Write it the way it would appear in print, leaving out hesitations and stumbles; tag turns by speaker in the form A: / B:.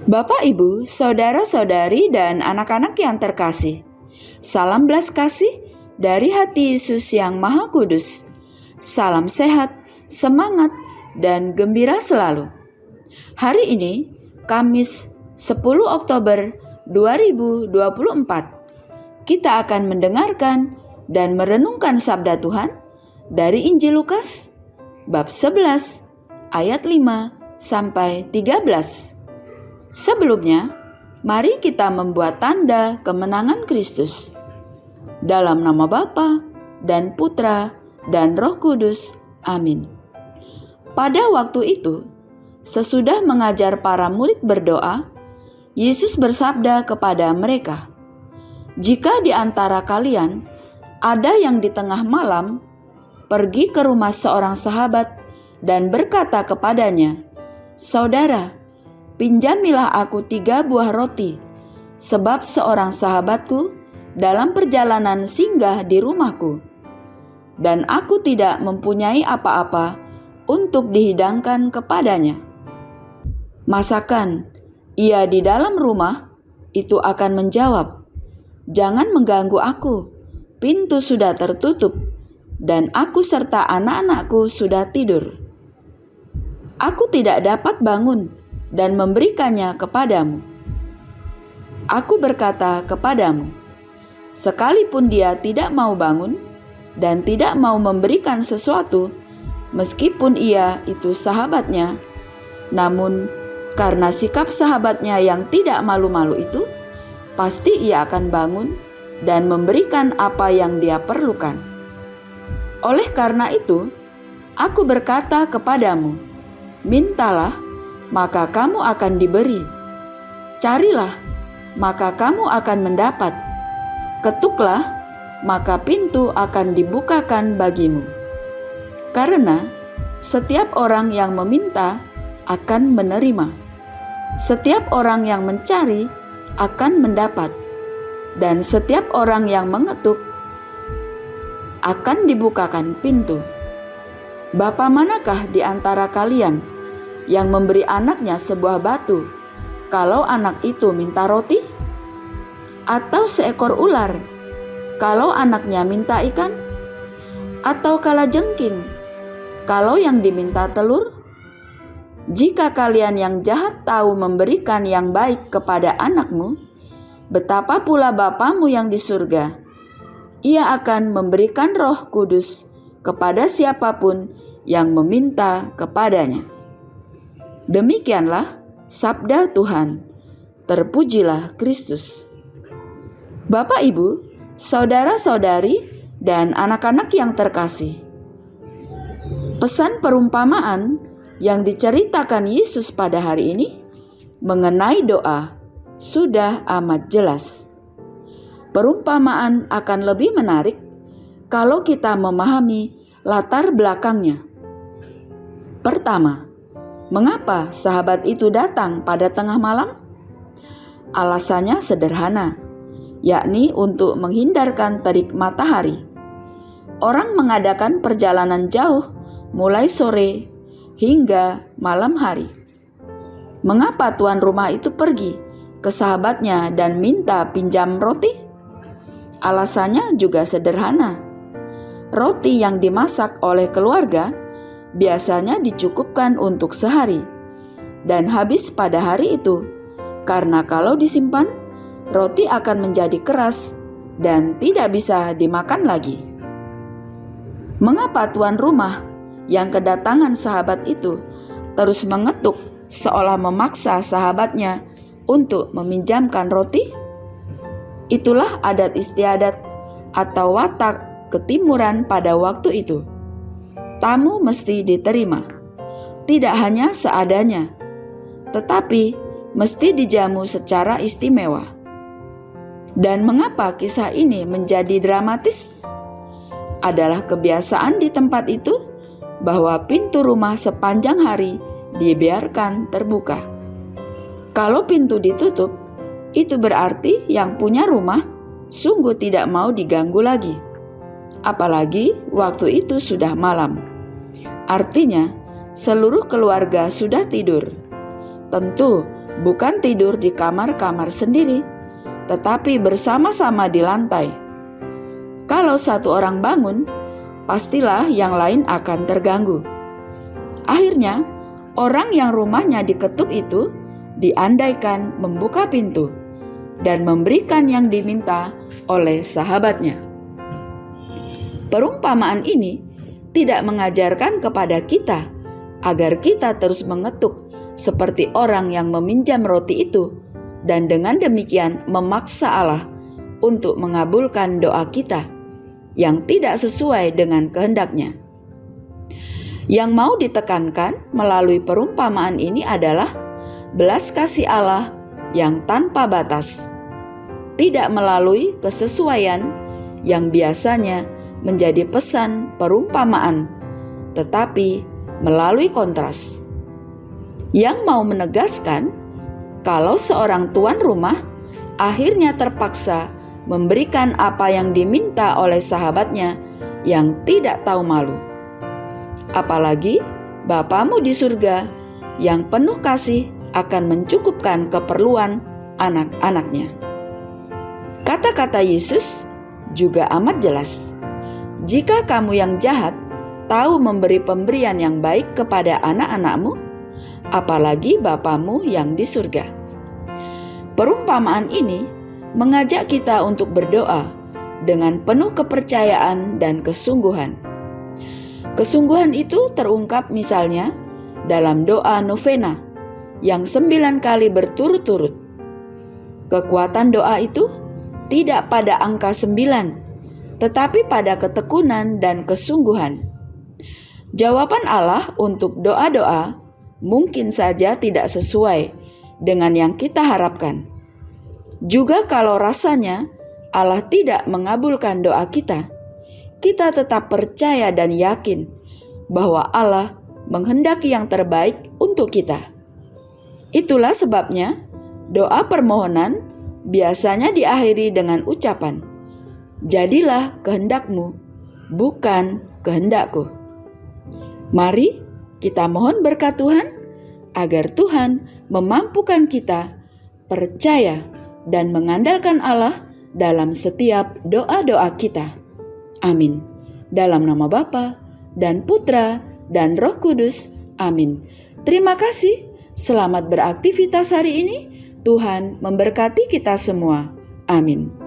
A: Bapak, Ibu, saudara-saudari, dan anak-anak yang terkasih, salam belas kasih dari hati Yesus yang Maha Kudus. Salam sehat, semangat, dan gembira selalu. Hari ini, Kamis 10 Oktober 2024, kita akan mendengarkan dan merenungkan sabda Tuhan dari Injil Lukas, bab 11, ayat 5 sampai 13. Sebelumnya, mari kita membuat tanda kemenangan Kristus. Dalam nama Bapa dan Putra dan Roh Kudus. Amin. Pada waktu itu, sesudah mengajar para murid berdoa, Yesus bersabda kepada mereka, "Jika di antara kalian ada yang di tengah malam pergi ke rumah seorang sahabat dan berkata kepadanya, 'Saudara, pinjamilah aku 3 buah roti, sebab seorang sahabatku dalam perjalanan singgah di rumahku, dan aku tidak mempunyai apa-apa untuk dihidangkan kepadanya.' Masakan ia di dalam rumah itu akan menjawab, 'Jangan mengganggu aku, pintu sudah tertutup, dan aku serta anak-anakku sudah tidur. Aku tidak dapat bangun dan memberikannya kepadamu.' Aku berkata kepadamu, sekalipun dia tidak mau bangun dan tidak mau memberikan sesuatu, meskipun ia itu sahabatnya, namun karena sikap sahabatnya yang tidak malu-malu itu, pasti ia akan bangun dan memberikan apa yang dia perlukan. Oleh karena itu, aku berkata kepadamu, mintalah, maka kamu akan diberi. Carilah, maka kamu akan mendapat. Ketuklah, maka pintu akan dibukakan bagimu. Karena setiap orang yang meminta akan menerima. Setiap orang yang mencari akan mendapat. Dan setiap orang yang mengetuk akan dibukakan pintu. Bapa manakah di antara kalian yang memberi anaknya sebuah batu kalau anak itu minta roti? Atau seekor ular kalau anaknya minta ikan? Atau kalajengking kalau yang diminta telur? Jika kalian yang jahat tahu memberikan yang baik kepada anakmu, betapa pula Bapamu yang di surga, Ia akan memberikan Roh Kudus kepada siapapun yang meminta kepadanya." Demikianlah sabda Tuhan. Terpujilah Kristus. Bapak, Ibu, saudara-saudari, dan anak-anak yang terkasih, pesan perumpamaan yang diceritakan Yesus pada hari ini mengenai doa sudah amat jelas. Perumpamaan akan lebih menarik kalau kita memahami latar belakangnya. Pertama, mengapa sahabat itu datang pada tengah malam? Alasannya sederhana, yakni untuk menghindarkan terik matahari. Orang mengadakan perjalanan jauh mulai sore hingga malam hari. Mengapa tuan rumah itu pergi ke sahabatnya dan minta pinjam roti? Alasannya juga sederhana. Roti yang dimasak oleh keluarga biasanya dicukupkan untuk sehari dan habis pada hari itu, karena kalau disimpan, roti akan menjadi keras dan tidak bisa dimakan lagi. Mengapa tuan rumah yang kedatangan sahabat itu terus mengetuk seolah memaksa sahabatnya untuk meminjamkan roti? Itulah adat istiadat atau watak ketimuran pada waktu itu. Tamu mesti diterima, tidak hanya seadanya, tetapi mesti dijamu secara istimewa. Dan mengapa kisah ini menjadi dramatis? Adalah kebiasaan di tempat itu bahwa pintu rumah sepanjang hari dibiarkan terbuka. Kalau pintu ditutup, itu berarti yang punya rumah sungguh tidak mau diganggu lagi. Apalagi waktu itu sudah malam. Artinya, seluruh keluarga sudah tidur. Tentu bukan tidur di kamar-kamar sendiri, tetapi bersama-sama di lantai. Kalau satu orang bangun, pastilah yang lain akan terganggu. Akhirnya, orang yang rumahnya diketuk itu diandaikan membuka pintu dan memberikan yang diminta oleh sahabatnya. Perumpamaan ini tidak mengajarkan kepada kita agar kita terus mengetuk seperti orang yang meminjam roti itu dan dengan demikian memaksa Allah untuk mengabulkan doa kita yang tidak sesuai dengan kehendaknya. Yang mau ditekankan melalui perumpamaan ini adalah belas kasih Allah yang tanpa batas, tidak melalui kesesuaian yang biasanya menjadi pesan perumpamaan, tetapi melalui kontras. Yang mau menegaskan kalau seorang tuan rumah akhirnya terpaksa memberikan apa yang diminta oleh sahabatnya yang tidak tahu malu. Apalagi Bapamu di surga yang penuh kasih akan mencukupkan keperluan anak-anaknya. Kata-kata Yesus juga amat jelas. Jika kamu yang jahat tahu memberi pemberian yang baik kepada anak-anakmu, apalagi Bapamu yang di surga. Perumpamaan ini mengajak kita untuk berdoa dengan penuh kepercayaan dan kesungguhan. Kesungguhan itu terungkap misalnya dalam doa novena yang 9 kali berturut-turut. Kekuatan doa itu tidak pada angka 9, tetapi pada ketekunan dan kesungguhan. Jawaban Allah untuk doa-doa mungkin saja tidak sesuai dengan yang kita harapkan. Juga kalau rasanya Allah tidak mengabulkan doa kita, kita tetap percaya dan yakin bahwa Allah menghendaki yang terbaik untuk kita. Itulah sebabnya doa permohonan biasanya diakhiri dengan ucapan, "Jadilah kehendak-Mu, bukan kehendak-Ku." Mari kita mohon berkat Tuhan agar Tuhan memampukan kita percaya dan mengandalkan Allah dalam setiap doa-doa kita. Amin. Dalam nama Bapa dan Putra dan Roh Kudus. Amin. Terima kasih. Selamat beraktivitas hari ini. Tuhan memberkati kita semua. Amin.